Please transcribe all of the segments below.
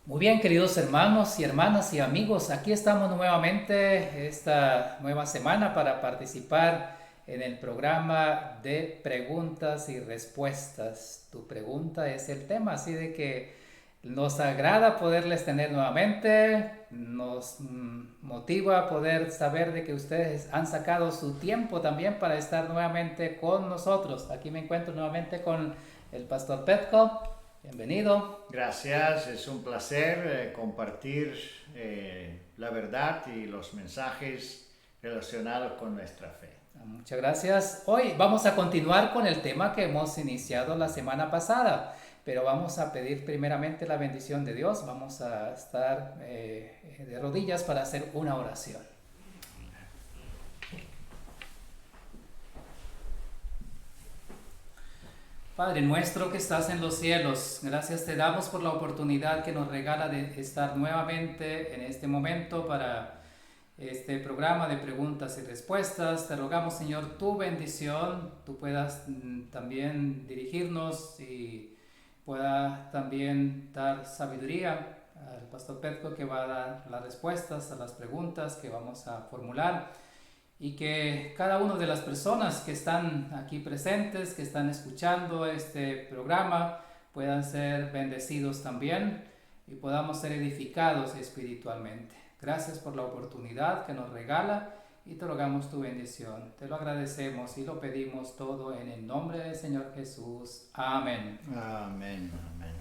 Muy bien, queridos hermanos y hermanas y amigos, aquí estamos nuevamente esta nueva semana para participar en el programa de preguntas y respuestas. Tu pregunta es el tema, así de que nos agrada poderles tener nuevamente, nos motiva poder saber de que ustedes han sacado su tiempo también para estar nuevamente con nosotros. Aquí me encuentro nuevamente con el pastor Petco. Bienvenido. Gracias, es un placer compartir la verdad y los mensajes relacionados con nuestra fe. Muchas gracias. Hoy vamos a continuar con el tema que hemos iniciado la semana pasada, pero vamos a pedir primeramente la bendición de Dios. Vamos a estar de rodillas para hacer una oración. Padre nuestro que estás en los cielos, gracias te damos por la oportunidad que nos regala de estar nuevamente en este momento para este programa de preguntas y respuestas. Te rogamos, Señor, tu bendición, tú puedas también dirigirnos y pueda también dar sabiduría al pastor Petco que va a dar las respuestas a las preguntas que vamos a formular y que cada una de las personas que están aquí presentes, que están escuchando este programa, puedan ser bendecidos también y podamos ser edificados espiritualmente. Gracias por la oportunidad que nos regala y te rogamos tu bendición. Te lo agradecemos y lo pedimos todo en el nombre del Señor Jesús. Amén. Amén, amén.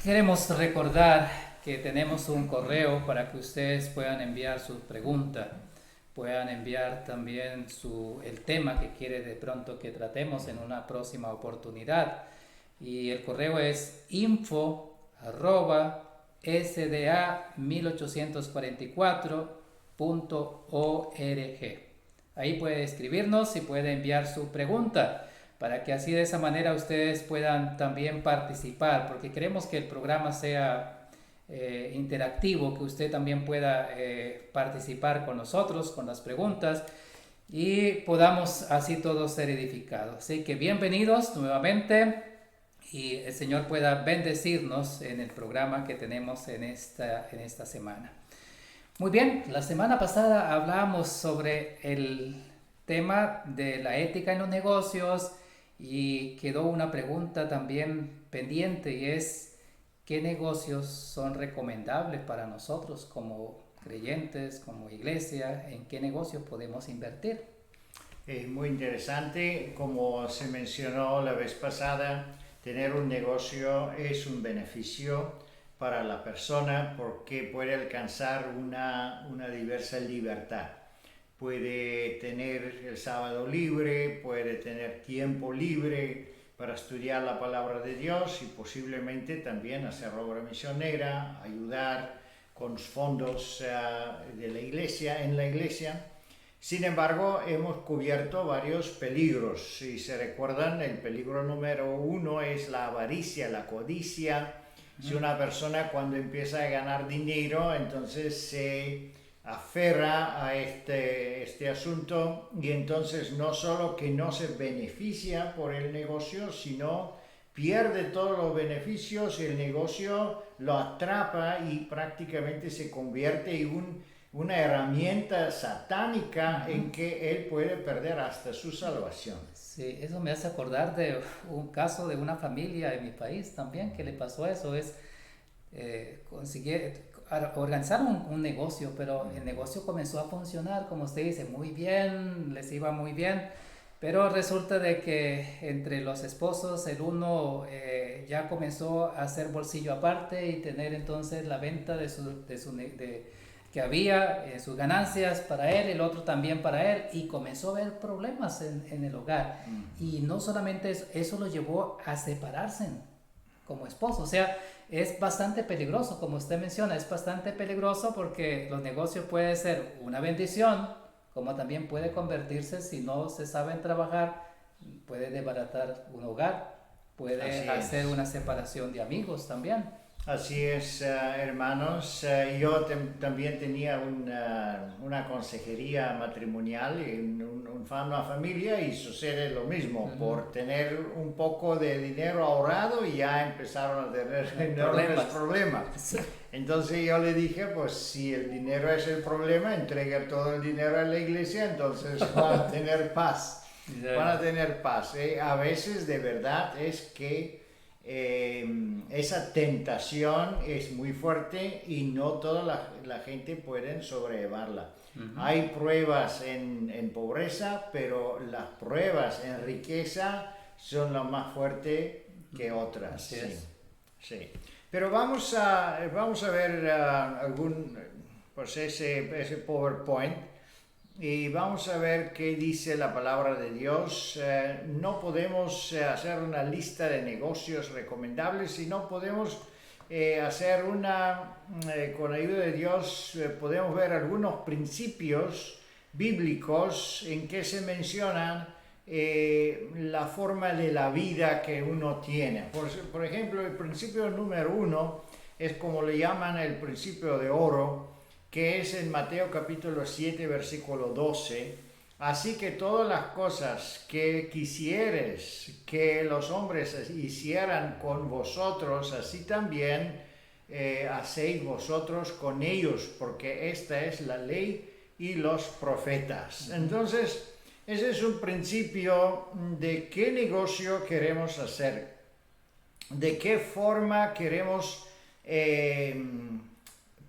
Queremos recordar que tenemos un correo para que ustedes puedan enviar sus preguntas, puedan enviar también el tema que quiere de pronto que tratemos en una próxima oportunidad. Y el correo es info@sda1844.org. Ahí puede escribirnos y puede enviar su pregunta para que así de esa manera ustedes puedan también participar, porque queremos que el programa sea interactivo, que usted también pueda participar con nosotros, con las preguntas y podamos así todos ser edificados. Así que bienvenidos nuevamente y el Señor pueda bendecirnos en el programa que tenemos en esta semana. Muy bien, la semana pasada hablábamos sobre el tema de la ética en los negocios y quedó una pregunta también pendiente y es ¿qué negocios son recomendables para nosotros como creyentes, como iglesia? ¿En qué negocios podemos invertir? Es muy interesante, como se mencionó la vez pasada, tener un negocio es un beneficio para la persona porque puede alcanzar una diversa libertad. Puede tener el sábado libre, puede tener tiempo libre para estudiar la palabra de Dios y posiblemente también hacer obra misionera, ayudar con fondos de la iglesia, en la iglesia. Sin embargo, hemos cubierto varios peligros. Si se recuerdan, el peligro número uno es la avaricia, la codicia. Si una persona cuando empieza a ganar dinero, entonces se aferra a este asunto y entonces no solo que no se beneficia por el negocio, sino pierde todos los beneficios y el negocio lo atrapa y prácticamente se convierte en una herramienta satánica en que él puede perder hasta su salvación. Sí, eso me hace acordar de un caso de una familia en mi país también que le pasó eso, es conseguir organizar un negocio, pero el negocio comenzó a funcionar, como usted dice, muy bien, les iba muy bien, pero resulta de que entre los esposos el uno ya comenzó a hacer bolsillo aparte y tener entonces la venta que había, sus ganancias para él, el otro también para él, y comenzó a haber problemas en el hogar. Y no solamente eso lo llevó a separarse como esposo. O sea, es bastante peligroso, como usted menciona, es bastante peligroso porque los negocios pueden ser una bendición, como también puede convertirse, si no se saben trabajar, puede desbaratar un hogar, puede Así hacer es. una separación de amigos también. Así es, hermanos. Yo también tenía una consejería matrimonial en una familia y sucede lo mismo. Por tener un poco de dinero ahorrado ya empezaron a tener enormes problemas. Sí. Entonces yo le dije, pues si el dinero es el problema, entrega todo el dinero a la iglesia, entonces van a tener paz. Van a tener paz. A veces de verdad es que esa tentación es muy fuerte y no toda la gente puede sobrellevarla. Hay pruebas en pobreza, pero las pruebas en riqueza son las más fuertes que otras. Así es. Sí. Pero vamos a ver pues ese PowerPoint. Y vamos a ver qué dice la palabra de Dios. No podemos hacer una lista de negocios recomendables, sino podemos hacer con la ayuda de Dios, podemos ver algunos principios bíblicos en que se mencionan la forma de la vida que uno tiene. Por ejemplo, el principio número 1 es como le llaman el principio de oro, que es en Mateo capítulo 7, versículo 12. Así que todas las cosas que quisieres que los hombres hicieran con vosotros, así también hacéis vosotros con ellos, porque esta es la ley y los profetas. Entonces, ese es un principio de qué negocio queremos hacer, de qué forma queremos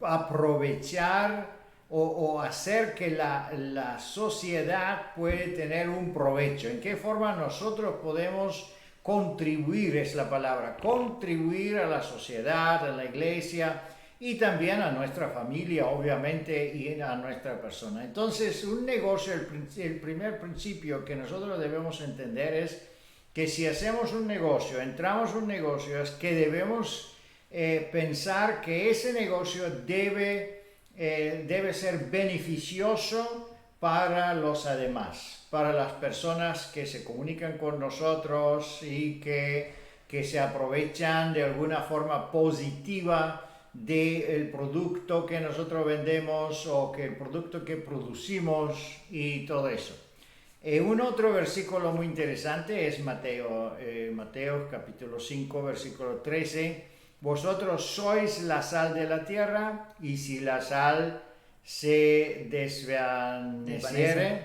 aprovechar o hacer que la sociedad puede tener un provecho. ¿En qué forma nosotros podemos contribuir, es la palabra, contribuir a la sociedad, a la iglesia y también a nuestra familia, obviamente, y a nuestra persona? Entonces, un negocio, el primer principio que nosotros debemos entender es que si hacemos un negocio, entramos en un negocio, es que debemos pensar que ese negocio debe ser beneficioso para los demás, para las personas que se comunican con nosotros y que se aprovechan de alguna forma positiva del producto que nosotros vendemos o que el producto que producimos y todo eso. Un otro versículo muy interesante es Mateo capítulo 5, versículo 13. Vosotros sois la sal de la tierra, y si la sal se desvaneciere,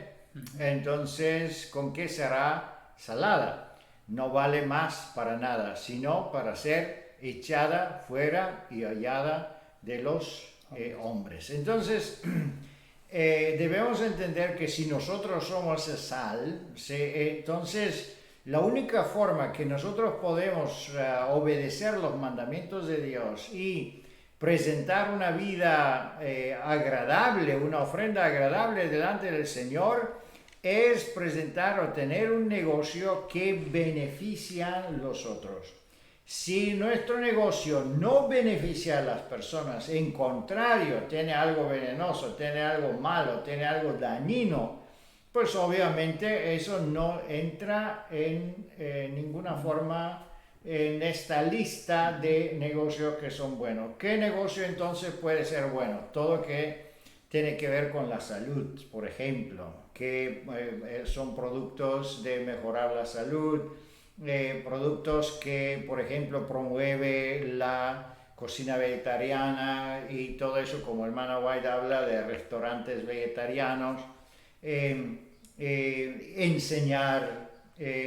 entonces ¿con qué será salada? No vale más para nada, sino para ser echada fuera y hallada de los hombres. Entonces, debemos entender que si nosotros somos sal, entonces la única forma que nosotros podemos obedecer los mandamientos de Dios y presentar una vida agradable, una ofrenda agradable delante del Señor, es presentar o tener un negocio que beneficia a los otros. Si nuestro negocio no beneficia a las personas, en contrario, tiene algo venenoso, tiene algo malo, tiene algo dañino, pues obviamente eso no entra en ninguna forma en esta lista de negocios que son buenos. ¿Qué negocio entonces puede ser bueno? Todo que tiene que ver con la salud, por ejemplo, que son productos de mejorar la salud, productos que, por ejemplo, promueve la cocina vegetariana y todo eso, como hermana White habla de restaurantes vegetarianos. Enseñar,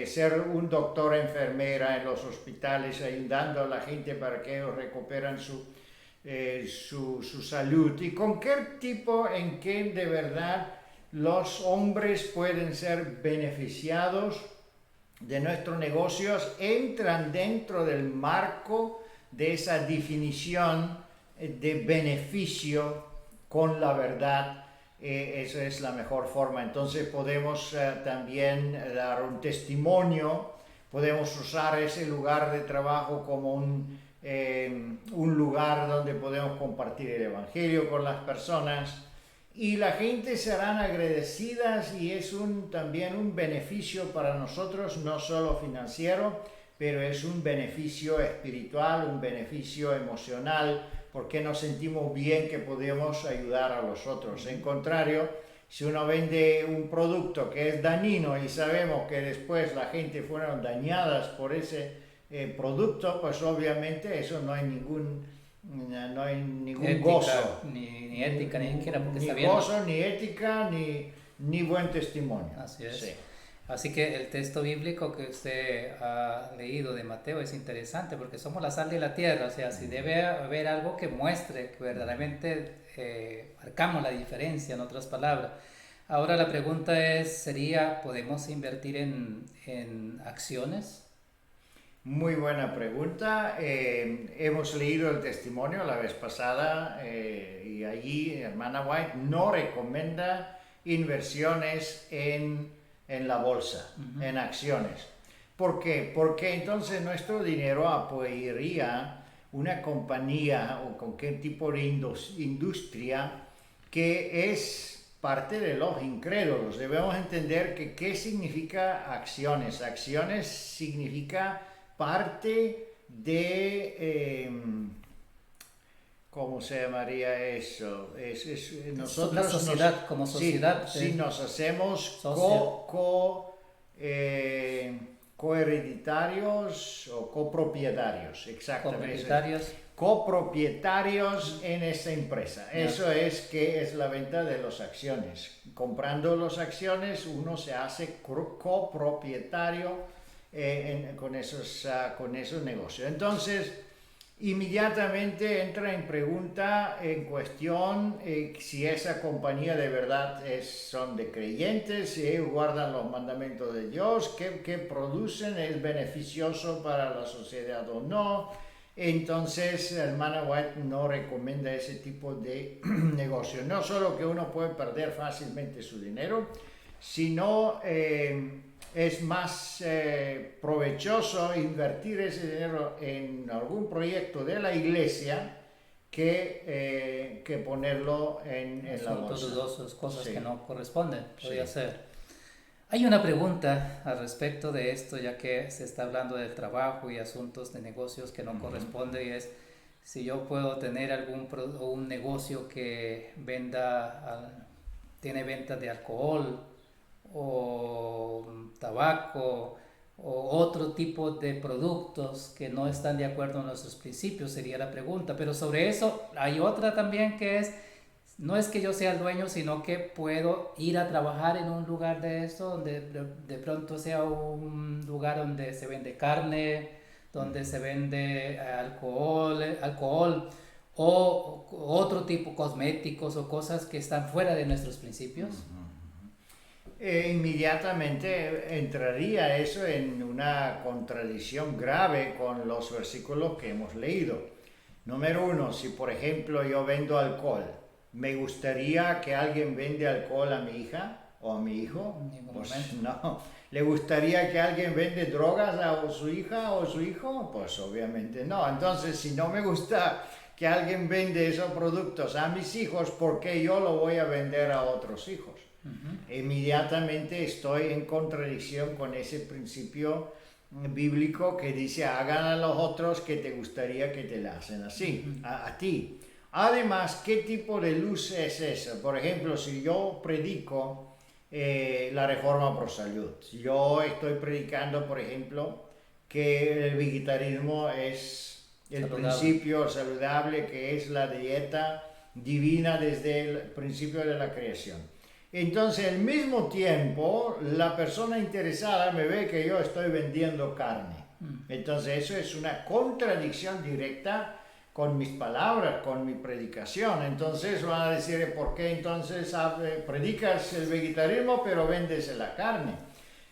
ser un doctor, enfermera en los hospitales, ayudando a la gente para que ellos recuperen su salud, y con qué tipo en que de verdad los hombres pueden ser beneficiados de nuestros negocios, entran dentro del marco de esa definición de beneficio con la verdad. Esa es la mejor forma. Entonces podemos también dar un testimonio, podemos usar ese lugar de trabajo como un lugar donde podemos compartir el evangelio con las personas y la gente serán agradecidas, y es también un beneficio para nosotros, no solo financiero, pero es un beneficio espiritual, un beneficio emocional, porque nos sentimos bien que podemos ayudar a los otros. En contrario, si uno vende un producto que es dañino y sabemos que después la gente fueron dañadas por ese producto, pues obviamente eso no hay ningún ética, gozo. Ni ética, ni siquiera, porque Ni está bien. gozo, ni ética, ni buen testimonio. Así es. Sí. Así que el texto bíblico que usted ha leído de Mateo es interesante porque somos la sal de la tierra, o sea, si debe haber algo que muestre que verdaderamente marcamos la diferencia, en otras palabras. Ahora la pregunta sería, ¿podemos invertir en acciones? Muy buena pregunta. Hemos leído el testimonio la vez pasada y allí hermana White no recomienda inversiones en la bolsa, en acciones. ¿Por qué? Porque entonces nuestro dinero apoyaría una compañía o con qué tipo de industria que es parte de los incrédulos. Debemos entender que qué significa acciones. Acciones significa parte de... ¿cómo se llamaría eso? Nosotros la sociedad, como sociedad. Sí, nos hacemos cohereditarios o copropietarios, exactamente. Copropietarios en esa empresa. No. Eso es la venta de las acciones. Comprando las acciones uno se hace copropietario con esos negocios. Entonces, inmediatamente entra en pregunta, en cuestión, si esa compañía de verdad son de creyentes, si ellos guardan los mandamientos de Dios, qué producen, es beneficioso para la sociedad o no. Entonces, hermana White no recomienda ese tipo de negocio. No solo que uno puede perder fácilmente su dinero, sino es más provechoso invertir ese dinero en algún proyecto de la iglesia que ponerlo en la bolsa. Dudosas, cosas que no corresponden, podría Sí. ser. Hay una pregunta al respecto de esto, ya que se está hablando del trabajo y asuntos de negocios que no corresponden, y es si yo puedo tener un negocio que tiene venta de alcohol o tabaco o otro tipo de productos que no están de acuerdo en nuestros principios, sería la pregunta. Pero sobre eso hay otra también que no es que yo sea el dueño, sino que puedo ir a trabajar en un lugar de eso, donde de pronto sea un lugar donde se vende carne, donde se vende alcohol o otro tipo, cosméticos o cosas que están fuera de nuestros principios. Inmediatamente entraría eso en una contradicción grave con los versículos que hemos leído. Número uno, si por ejemplo yo vendo alcohol, ¿me gustaría que alguien vende alcohol a mi hija o a mi hijo? Pues no. ¿Le gustaría que alguien vende drogas a su hija o su hijo? Pues obviamente no. Entonces, si no me gusta que alguien vende esos productos a mis hijos, ¿por qué yo lo voy a vender a otros hijos? Inmediatamente estoy en contradicción con ese principio bíblico que dice hagan a los otros que te gustaría que te la hacen así, a ti. Además, ¿qué tipo de luz es esa? Por ejemplo, si yo predico la reforma pro salud, yo estoy predicando, por ejemplo, que el vegetarianismo es el principio saludable, que es la dieta divina desde el principio de la creación. Entonces, al mismo tiempo, la persona interesada me ve que yo estoy vendiendo carne. Entonces, eso es una contradicción directa con mis palabras, con mi predicación. Entonces van a decir, ¿por qué entonces predicas el vegetarianismo pero vendes la carne?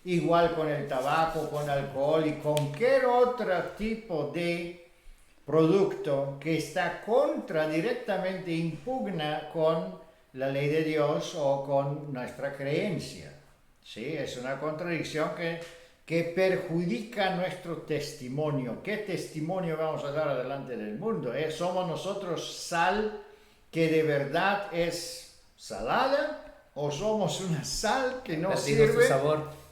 Igual con el tabaco, con alcohol y con cualquier otro tipo de producto que está directamente impugna con la ley de Dios o con nuestra creencia. ¿Sí? Es una contradicción que perjudica nuestro testimonio. ¿Qué testimonio vamos a dar adelante del mundo? ¿Somos nosotros sal que de verdad es salada? ¿O somos una sal que no sirve,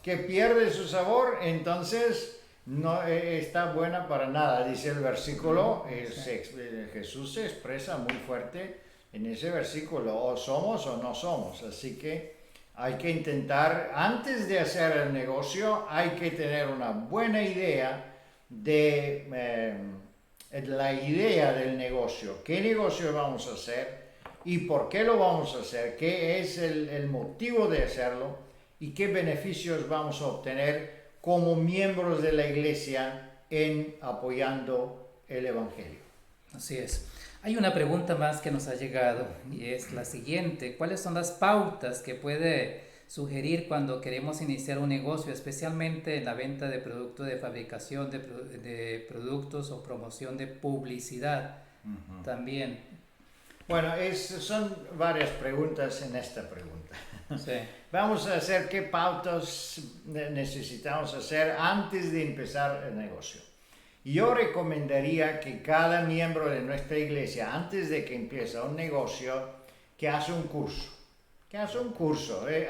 que pierde su sabor? Entonces no está buena para nada, dice el versículo. Jesús se expresa muy fuerte en ese versículo, o somos o no somos. Así que hay que intentar, antes de hacer el negocio, hay que tener una buena idea de la idea del negocio. ¿Qué negocio vamos a hacer? ¿Y por qué lo vamos a hacer? ¿Qué es el motivo de hacerlo? ¿Y qué beneficios vamos a obtener como miembros de la iglesia en apoyando el evangelio? Así es. Hay una pregunta más que nos ha llegado y es la siguiente. ¿Cuáles son las pautas que puede sugerir cuando queremos iniciar un negocio, especialmente en la venta de productos de fabricación de productos o promoción de publicidad? También. Bueno, son varias preguntas en esta pregunta. Sí. Vamos a hacer qué pautas necesitamos hacer antes de empezar el negocio. Yo recomendaría que cada miembro de nuestra iglesia, antes de que empiece un negocio, que haga un curso.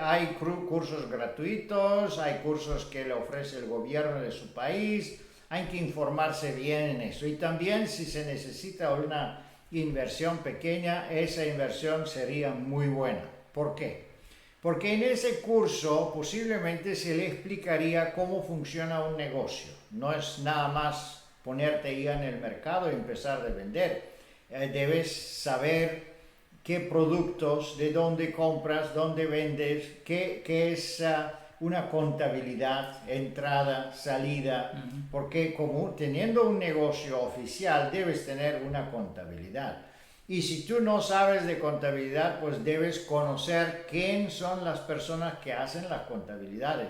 Hay cursos gratuitos, hay cursos que le ofrece el gobierno de su país, hay que informarse bien en eso. Y también si se necesita una inversión pequeña, esa inversión sería muy buena. ¿Por qué? Porque en ese curso posiblemente se le explicaría cómo funciona un negocio. No es nada más ponerte ahí en el mercado y empezar a vender. Debes saber qué productos, de dónde compras, dónde vendes, qué es una contabilidad, entrada, salida, porque como teniendo un negocio oficial debes tener una contabilidad. Y si tú no sabes de contabilidad, pues debes conocer quién son las personas que hacen las contabilidades.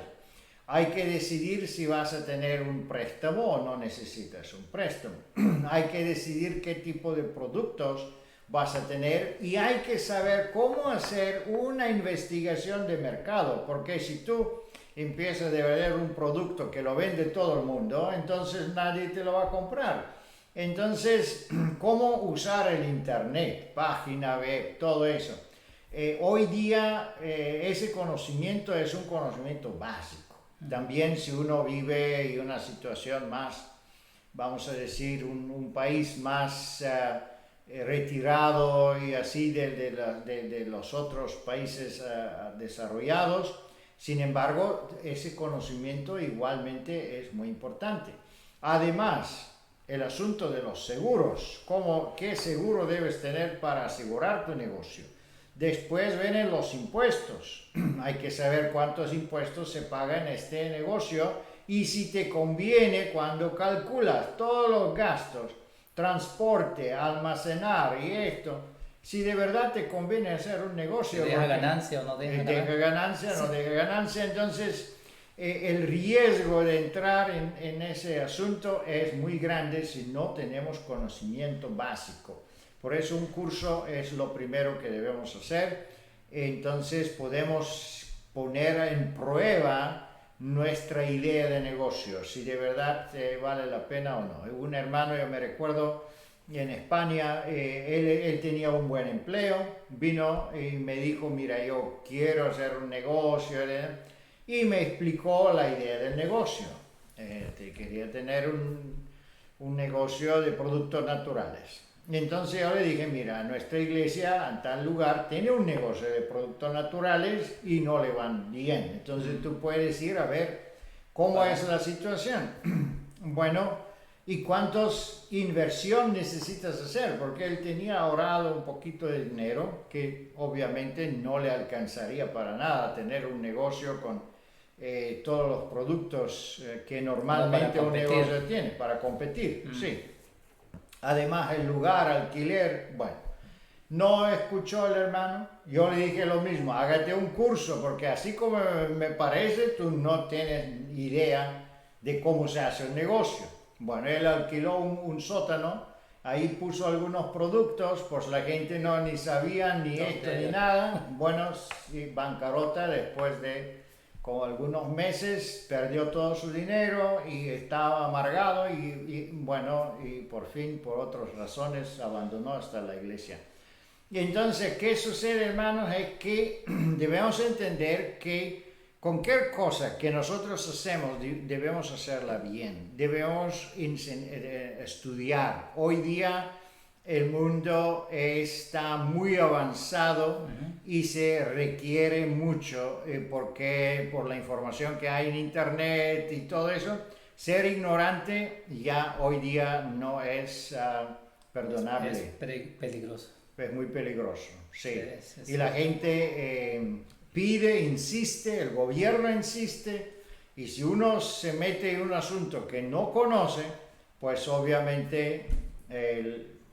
Hay que decidir si vas a tener un préstamo o no necesitas un préstamo. Hay que decidir qué tipo de productos vas a tener y hay que saber cómo hacer una investigación de mercado, porque si tú empiezas a vender un producto que lo vende todo el mundo, entonces nadie te lo va a comprar. Entonces, ¿cómo usar el internet, página web, todo eso? Hoy día ese conocimiento es un conocimiento básico. También si uno vive en una situación más, vamos a decir, un país más retirado y así de los otros países desarrollados, sin embargo, ese conocimiento igualmente es muy importante. Además, el asunto de los seguros, qué seguro debes tener para asegurar tu negocio. Después vienen los impuestos. Hay que saber cuántos impuestos se pagan en este negocio y si te conviene cuando calculas todos los gastos, transporte, almacenar y esto, si de verdad te conviene hacer un negocio. ¿Deja ganancia o no deja ganancia? No deja ganancia, entonces el riesgo de entrar en ese asunto es muy grande si no tenemos conocimiento básico. Por eso un curso es lo primero que debemos hacer. Entonces podemos poner en prueba nuestra idea de negocio, si de verdad vale la pena o no. Un hermano, yo me recuerdo, en España, él tenía un buen empleo, vino y me dijo, mira, yo quiero hacer un negocio, y me explicó la idea del negocio. Quería tener un negocio de productos naturales. Entonces yo le dije, mira, nuestra iglesia en tal lugar tiene un negocio de productos naturales y no le van bien. Entonces tú puedes ir a ver cómo es la situación. Bueno, ¿y cuántos inversión necesitas hacer? Porque él tenía ahorrado un poquito de dinero que obviamente no le alcanzaría para nada tener un negocio con todos los productos que normalmente un negocio tiene para competir. Sí. Además, el lugar, alquiler, bueno, no escuchó el hermano. Yo le dije lo mismo, hágate un curso, porque así como me parece, tú no tienes idea de cómo se hace un negocio. Bueno, él alquiló un sótano, ahí puso algunos productos, pues la gente ni sabía ni esto ni nada. Bueno, bancarrota después de con algunos meses, perdió todo su dinero y estaba amargado y por fin, por otras razones, abandonó hasta la iglesia. Y entonces, ¿qué sucede, hermanos? Es que debemos entender que cualquier cosa que nosotros hacemos debemos hacerla bien, debemos estudiar. Hoy día el mundo está muy avanzado y se requiere mucho porque por la información que hay en internet y todo eso, ser ignorante ya hoy día no es perdonable. Es peligroso. Es muy peligroso, sí. Sí, y la gente pide, insiste, el gobierno insiste, y si uno se mete en un asunto que no conoce, pues obviamente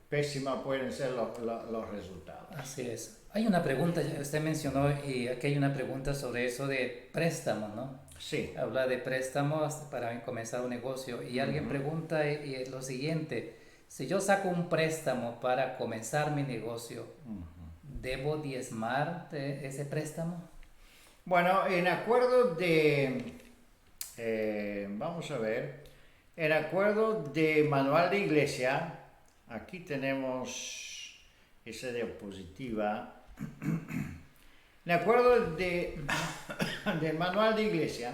pésimas pueden ser los resultados. Así es. Hay una pregunta, usted mencionó, y aquí hay una pregunta sobre eso de préstamo, ¿no? Sí. Habla de préstamos para comenzar un negocio, y alguien pregunta lo siguiente: si yo saco un préstamo para comenzar mi negocio, ¿debo diezmar ese préstamo? Bueno, en acuerdo de, vamos a ver, en acuerdo de manual de iglesia, aquí tenemos esa diapositiva. En acuerdo del manual de iglesia,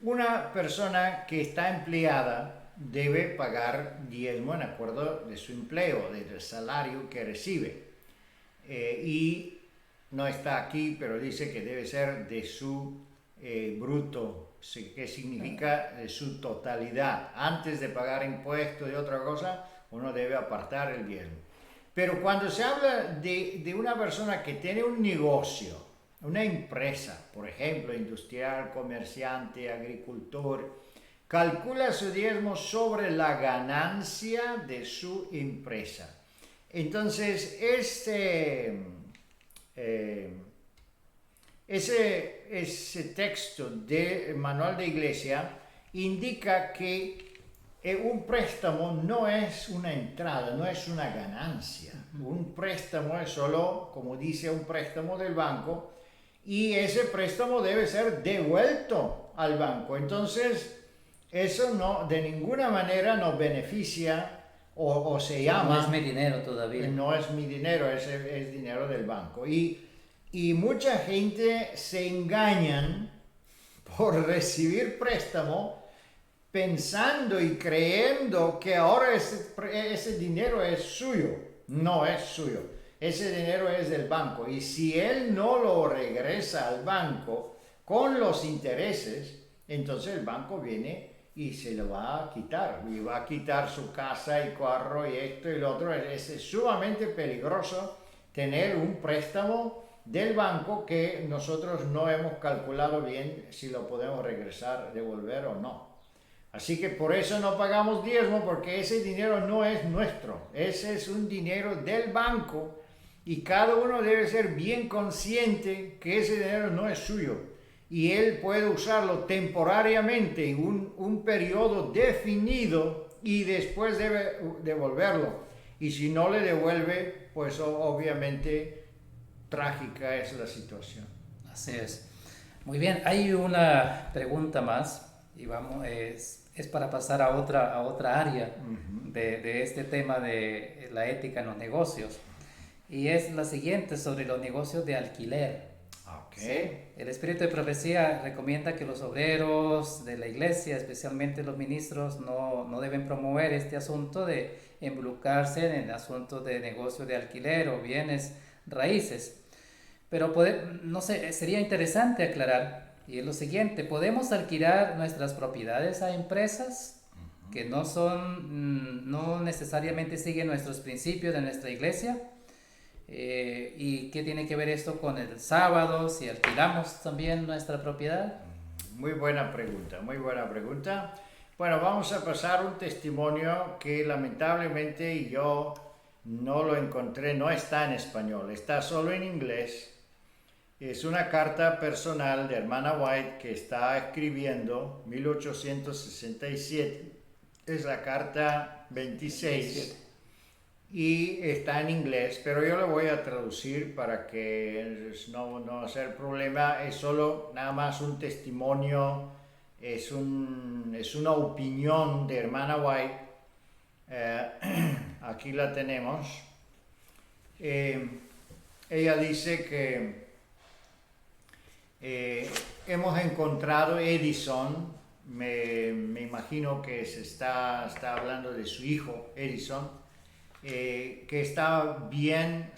una persona que está empleada debe pagar diezmo en acuerdo de su empleo, del salario que recibe. Y no está aquí, pero dice que debe ser de su bruto, que significa de su totalidad. Antes de pagar impuestos y otra cosa, uno debe apartar el diezmo. Pero cuando se habla de una persona que tiene un negocio, una empresa, por ejemplo, industrial, comerciante, agricultor, calcula su diezmo sobre la ganancia de su empresa. Entonces, ese texto del manual de iglesia indica que un préstamo no es una entrada, no es una ganancia. Un préstamo es solo, como dice, un préstamo del banco, y ese préstamo debe ser devuelto al banco. Entonces, eso no, de ninguna manera nos beneficia o se llama... No es mi dinero todavía. No es mi dinero, es dinero del banco. Y mucha gente se engañan por recibir préstamo pensando y creyendo que ahora ese dinero es suyo. No es suyo. Ese dinero es del banco. Y si él no lo regresa al banco con los intereses, entonces el banco viene y se lo va a quitar. Y va a quitar su casa y carro y esto y lo otro. Es sumamente peligroso tener un préstamo del banco que nosotros no hemos calculado bien si lo podemos regresar, devolver o no. Así que por eso no pagamos diezmo, porque ese dinero no es nuestro. Ese es un dinero del banco y cada uno debe ser bien consciente que ese dinero no es suyo. Y él puede usarlo temporariamente en un periodo definido y después debe devolverlo. Y si no le devuelve, pues obviamente trágica es la situación. Así es. Muy bien, hay una pregunta más y vamos, es para pasar a otra área de este tema de la ética en los negocios. Y es la siguiente, sobre los negocios de alquiler. Okay. El espíritu de profecía recomienda que los obreros de la iglesia, especialmente los ministros, no deben promover este asunto de involucrarse en el asunto de negocio de alquiler o bienes raíces. Pero no sé, sería interesante aclarar, y es lo siguiente: ¿podemos alquilar nuestras propiedades a empresas que no necesariamente siguen nuestros principios de nuestra iglesia? ¿Y qué tiene que ver esto con el sábado, si alquilamos también nuestra propiedad? Muy buena pregunta, muy buena pregunta. Bueno, vamos a pasar un testimonio que lamentablemente yo no lo encontré, no está en español, está solo en inglés. Es una carta personal de hermana White que está escribiendo 1867. Es la carta 26. Y está en inglés, pero yo lo voy a traducir para que no hacer problema. Es solo nada más un testimonio, es una opinión de hermana White. Aquí la tenemos. Ella dice que hemos encontrado Edison, me imagino que se está hablando de su hijo Edison, que está bien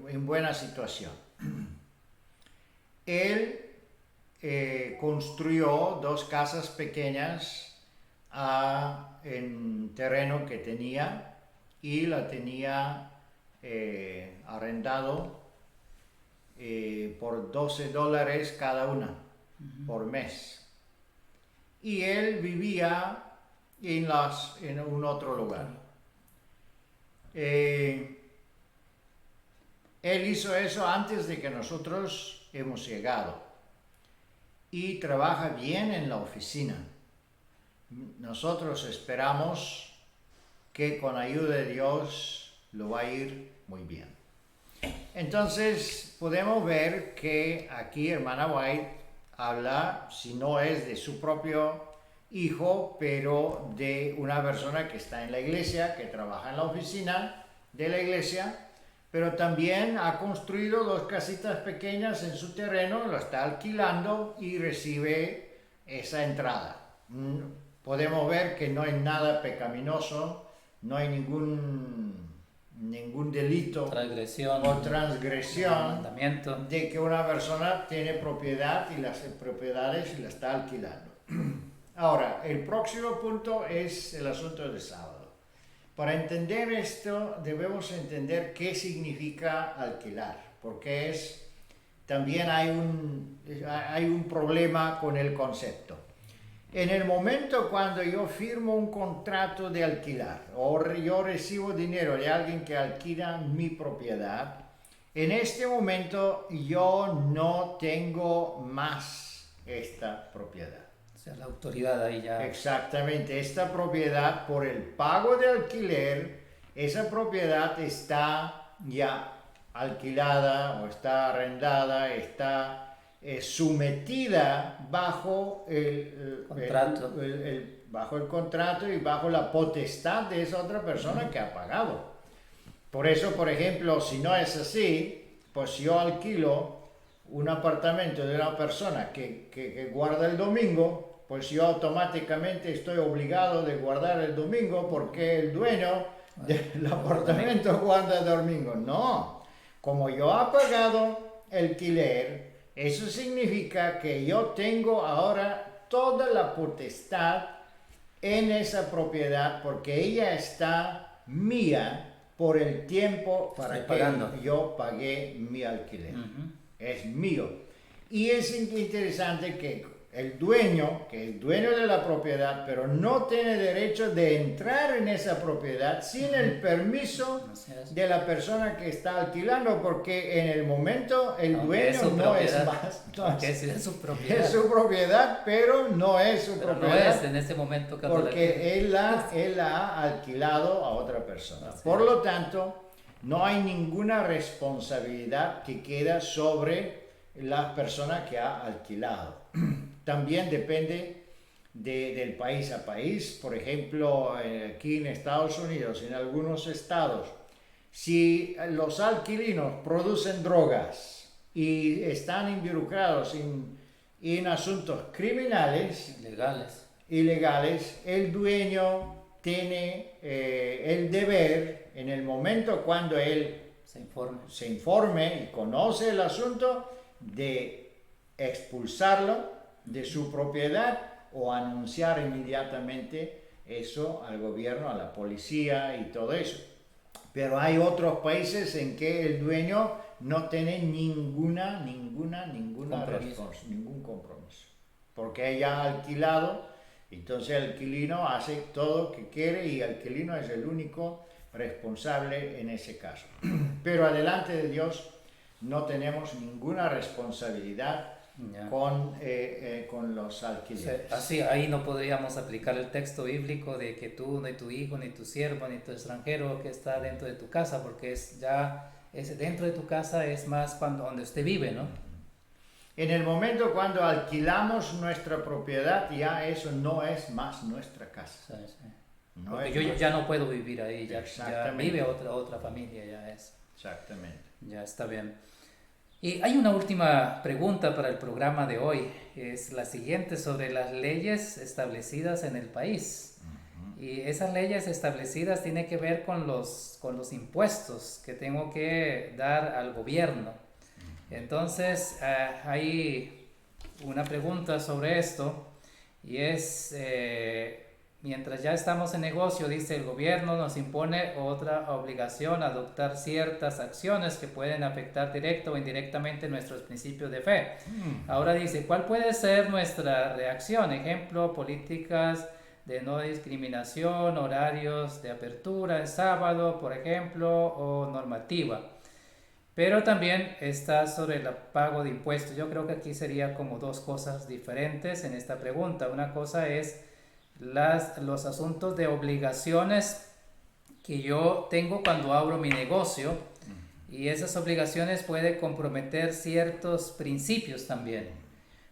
en buena situación. Él construyó 2 casas pequeñas en terreno que tenía y la tenía arrendado por $12 cada una por mes. Y él vivía en un otro lugar. Él hizo eso antes de que nosotros hemos llegado y trabaja bien en la oficina. Nosotros esperamos que con ayuda de Dios lo va a ir muy bien. Entonces podemos ver que aquí hermana White habla, si no es de su propio hijo, pero de una persona que está en la iglesia, que trabaja en la oficina de la iglesia, pero también ha construido 2 casitas pequeñas en su terreno, lo está alquilando y recibe esa entrada. Podemos ver que no hay nada pecaminoso, no hay ningún delito o transgresión de que una persona tiene propiedad y las propiedades y la está alquilando. Ahora, el próximo punto es el asunto del sábado. Para entender esto, debemos entender qué significa alquilar, porque también hay un problema con el concepto. En el momento cuando yo firmo un contrato de alquilar o yo recibo dinero de alguien que alquila mi propiedad, en este momento yo no tengo más esta propiedad. O sea, la autoridad ahí ya... Exactamente, esta propiedad por el pago de alquiler, esa propiedad está ya alquilada o está arrendada, está sometida bajo el contrato y bajo la potestad de esa otra persona que ha pagado. Por eso, por ejemplo, si no es así, pues yo alquilo un apartamento de una persona que guarda el domingo, pues yo automáticamente estoy obligado de guardar el domingo porque el dueño del apartamento guarda el domingo. No, como yo he pagado el alquiler, eso significa que yo tengo ahora toda la potestad en esa propiedad porque ella está mía por el tiempo para que yo pagué mi alquiler. Es mío. Y es interesante que el dueño, que es dueño de la propiedad, pero no tiene derecho de entrar en esa propiedad sin el permiso de la persona que está alquilando, porque en el momento el dueño no es más. Es su propiedad. Es su propiedad, pero no es su propiedad. No es en ese momento que porque él la ha alquilado a otra persona. Por lo tanto, no hay ninguna responsabilidad que queda sobre la persona que ha alquilado. También depende del país a país. Por ejemplo, aquí en Estados Unidos, en algunos estados, si los alquilinos producen drogas y están involucrados en asuntos criminales, ilegales, el dueño tiene el deber, en el momento cuando él se informe y conoce el asunto, de expulsarlo de su propiedad o anunciar inmediatamente eso al gobierno, a la policía y todo eso. Pero hay otros países en que el dueño no tiene ningún compromiso, porque ella ha alquilado, entonces el inquilino hace todo lo que quiere y el inquilino es el único responsable en ese caso. Pero delante de Dios no tenemos ninguna responsabilidad con los alquileres. Así, ahí no podríamos aplicar el texto bíblico de que tú, ni tu hijo, ni tu siervo, ni tu extranjero que está dentro de tu casa, porque es dentro de tu casa es más donde usted vive, ¿no? En el momento cuando alquilamos nuestra propiedad, ya eso no es más nuestra casa. Sí. No, porque yo ya no puedo vivir ahí, ya vive otra familia, ya es. Exactamente. Ya está bien. Y hay una última pregunta para el programa de hoy. Es la siguiente sobre las leyes establecidas en el país. Y esas leyes establecidas tienen que ver con los impuestos que tengo que dar al gobierno. Entonces, hay una pregunta sobre esto y es, mientras ya estamos en negocio, dice el gobierno nos impone otra obligación a adoptar ciertas acciones que pueden afectar directa o indirectamente nuestros principios de fe. Ahora dice, ¿cuál puede ser nuestra reacción? Ejemplo, políticas de no discriminación, horarios de apertura en sábado, por ejemplo, o normativa. Pero también está sobre el pago de impuestos. Yo creo que aquí sería como dos cosas diferentes en esta pregunta. Una cosa es los asuntos de obligaciones que yo tengo cuando abro mi negocio, y esas obligaciones pueden comprometer ciertos principios también.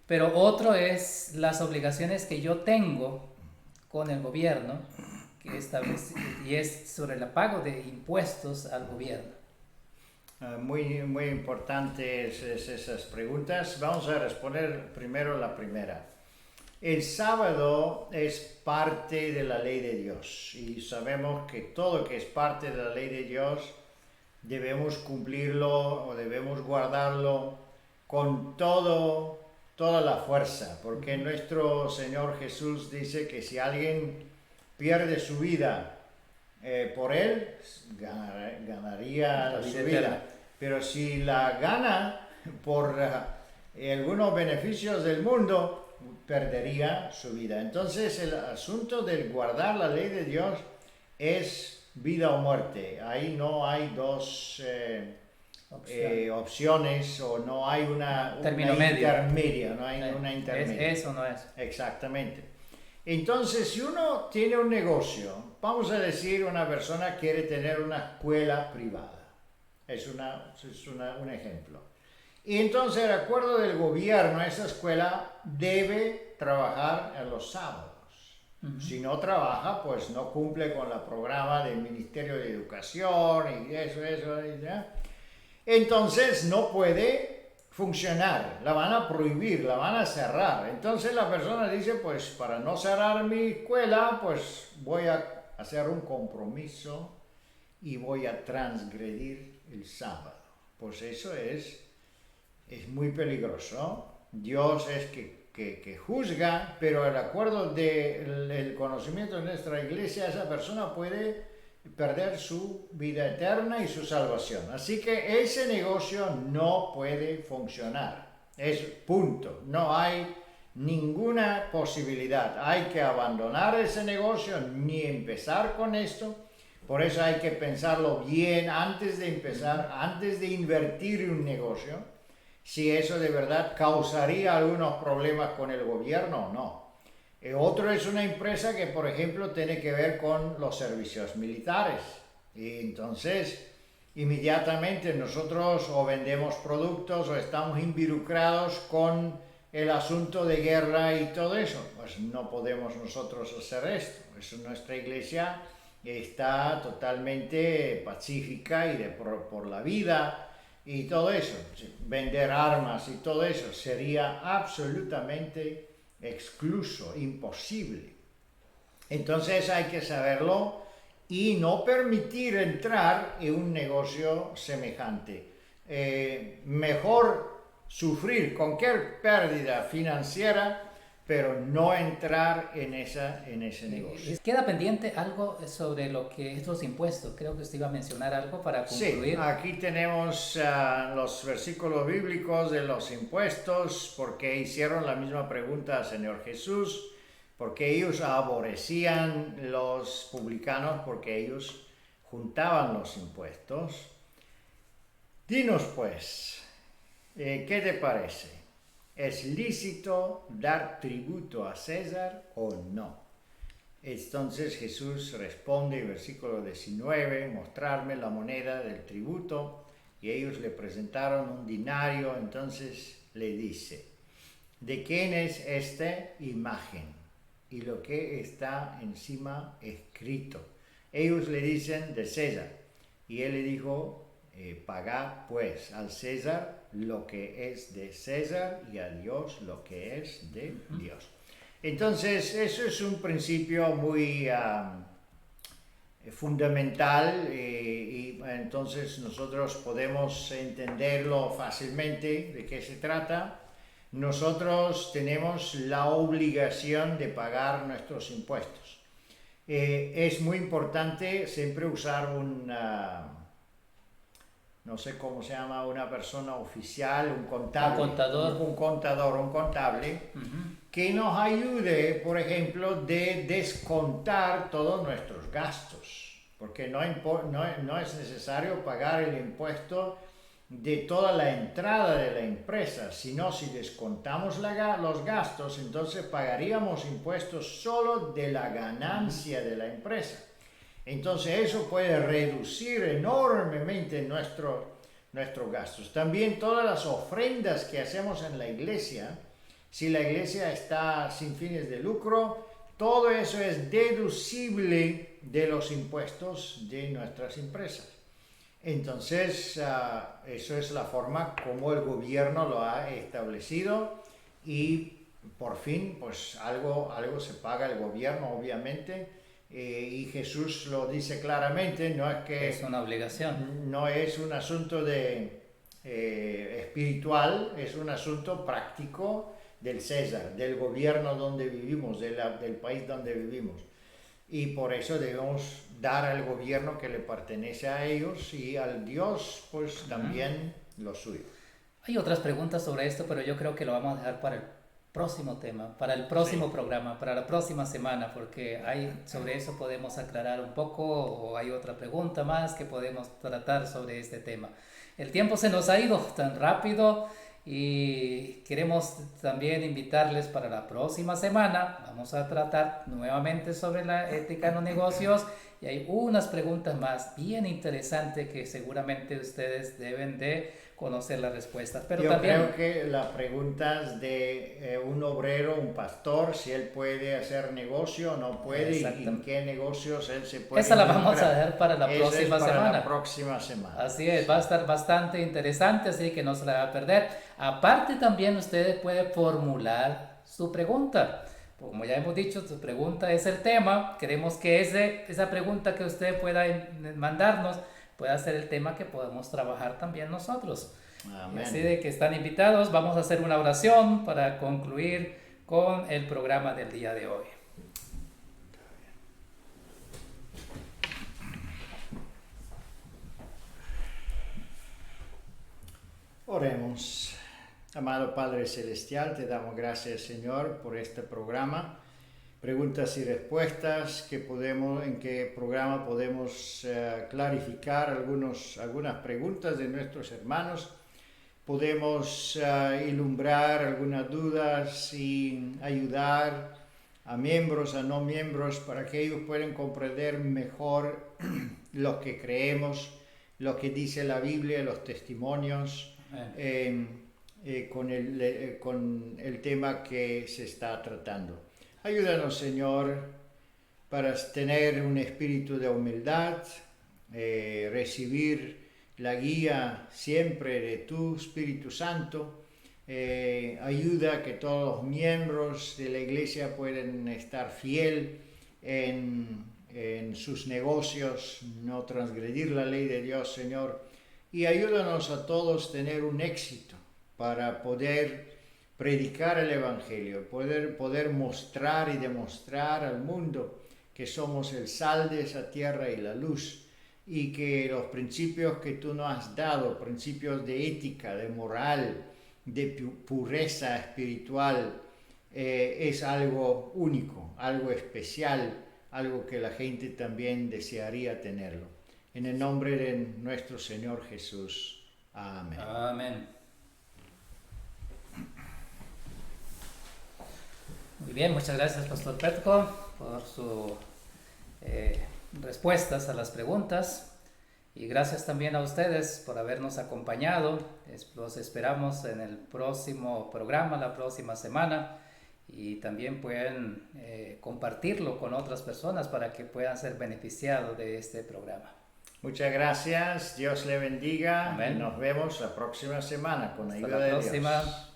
Pero otro es las obligaciones que yo tengo con el gobierno, que establece, y es sobre el pago de impuestos al gobierno. Muy importantes esas preguntas. Vamos a responder primero la primera. El sábado es parte de la ley de Dios y sabemos que todo que es parte de la ley de Dios debemos cumplirlo o debemos guardarlo con toda la fuerza, porque nuestro Señor Jesús dice que si alguien pierde su vida por él, ganaría su vida. Pero si la gana por algunos beneficios del mundo, perdería su vida. Entonces el asunto de guardar la ley de Dios es vida o muerte. Ahí no hay dos opciones o no hay una intermedia. No hay una intermedia. Eso no es. Exactamente. Entonces, si uno tiene un negocio, vamos a decir una persona quiere tener una escuela privada. Es un ejemplo. Y entonces, de acuerdo del gobierno, esa escuela debe trabajar en los sábados. Si no trabaja, pues no cumple con el programa del Ministerio de Educación y eso, ¿ya? Entonces no puede funcionar, la van a prohibir, la van a cerrar. Entonces la persona dice, pues para no cerrar mi escuela, pues voy a hacer un compromiso y voy a transgredir el sábado. Pues eso es muy peligroso. Dios es que juzga, pero el acuerdo del conocimiento de nuestra iglesia, esa persona puede perder su vida eterna y su salvación. Así que ese negocio no puede funcionar. Es punto. No hay ninguna posibilidad. Hay que abandonar ese negocio, ni empezar con esto. Por eso hay que pensarlo bien antes de empezar, antes de invertir en un negocio, si eso de verdad causaría algunos problemas con el gobierno o no. Otro es una empresa que, por ejemplo, tiene que ver con los servicios militares. Y entonces, inmediatamente nosotros o vendemos productos o estamos involucrados con el asunto de guerra y todo eso. Pues no podemos nosotros hacer esto. Eso nuestra iglesia está totalmente pacífica y por la vida y todo eso. Vender armas y todo eso sería absolutamente excluso, imposible. Entonces hay que saberlo y no permitir entrar en un negocio semejante. Mejor sufrir cualquier pérdida financiera, pero no entrar en ese negocio. Queda pendiente algo sobre lo que es los impuestos. Creo que usted iba a mencionar algo para concluir. Sí, aquí tenemos los versículos bíblicos de los impuestos, porque hicieron la misma pregunta al Señor Jesús, porque ellos aborrecían los publicanos, porque ellos juntaban los impuestos. Dinos pues, ¿qué te parece? ¿Es lícito dar tributo a César o no? Entonces Jesús responde en versículo 19, mostrarme la moneda del tributo, y ellos le presentaron un denario. Entonces le dice, ¿de quién es esta imagen y lo que está encima escrito? Ellos le dicen, de César. Y él le dijo, Pagad pues al César lo que es de César y a Dios lo que es de Dios. Entonces, eso es un principio muy fundamental y entonces nosotros podemos entenderlo fácilmente de qué se trata. Nosotros tenemos la obligación de pagar nuestros impuestos. Es muy importante siempre usar no sé cómo se llama, una persona oficial, un contable, un contable, que nos ayude, por ejemplo, de descontar todos nuestros gastos, porque no es necesario pagar el impuesto de toda la entrada de la empresa, sino si descontamos los gastos, entonces pagaríamos impuestos solo de la ganancia de la empresa. Entonces eso puede reducir enormemente nuestros gastos. También todas las ofrendas que hacemos en la iglesia, si la iglesia está sin fines de lucro, todo eso es deducible de los impuestos de nuestras empresas. Entonces, eso es la forma como el gobierno lo ha establecido y por fin, pues algo se paga el gobierno, obviamente. Y Jesús lo dice claramente, no es que es una obligación, no es un asunto espiritual, es un asunto práctico del César, del gobierno donde vivimos, del país donde vivimos, y por eso debemos dar al gobierno que le pertenece a ellos y al Dios pues también lo suyo. Hay otras preguntas sobre esto, pero yo creo que lo vamos a dejar para el próximo tema, para el próximo programa, para la próxima semana, porque sobre eso podemos aclarar un poco, o hay otra pregunta más que podemos tratar sobre este tema. El tiempo se nos ha ido tan rápido y queremos también invitarles para la próxima semana. Vamos a tratar nuevamente sobre la ética en los negocios y hay unas preguntas más bien interesantes que seguramente ustedes deben de conocer la respuesta. Pero yo también creo que las preguntas de un obrero, un pastor, si él puede hacer negocio o no puede y en qué negocios él se puede esa la vamos a dejar para la próxima semana. La próxima semana. Así es, va a estar bastante interesante, así que no se la va a perder. Aparte también ustedes pueden formular su pregunta. Como ya hemos dicho, su pregunta es el tema. Queremos que esa pregunta que usted pueda mandarnos pueda ser el tema que podemos trabajar también nosotros. Amén. Así de que están invitados. Vamos a hacer una oración para concluir con el programa del día de hoy. Oremos. Amado Padre Celestial, te damos gracias, Señor, por este programa. Preguntas y respuestas en qué programa podemos clarificar algunas preguntas de nuestros hermanos. Podemos ilumbrar algunas dudas y ayudar a miembros, a no miembros, para que ellos puedan comprender mejor lo que creemos, lo que dice la Biblia, los testimonios, con el tema que se está tratando. Ayúdanos, Señor, para tener un espíritu de humildad, recibir la guía siempre de tu Espíritu Santo. Ayuda a que todos los miembros de la iglesia puedan estar fiel en sus negocios, no transgredir la ley de Dios, Señor. Y ayúdanos a todos tener un éxito para poder predicar el Evangelio, poder mostrar y demostrar al mundo que somos el sal de esa tierra y la luz, y que los principios que tú nos has dado, principios de ética, de moral, de pureza espiritual, es algo único, algo especial, algo que la gente también desearía tenerlo. En el nombre de nuestro Señor Jesús. Amén. Amén. Muy bien, muchas gracias, Pastor Petko, por sus respuestas a las preguntas. Y gracias también a ustedes por habernos acompañado. Los esperamos en el próximo programa, la próxima semana. Y también pueden compartirlo con otras personas para que puedan ser beneficiados de este programa. Muchas gracias, Dios le bendiga. Amén. Nos vemos la próxima semana con la Hasta ayuda la de próxima. Dios.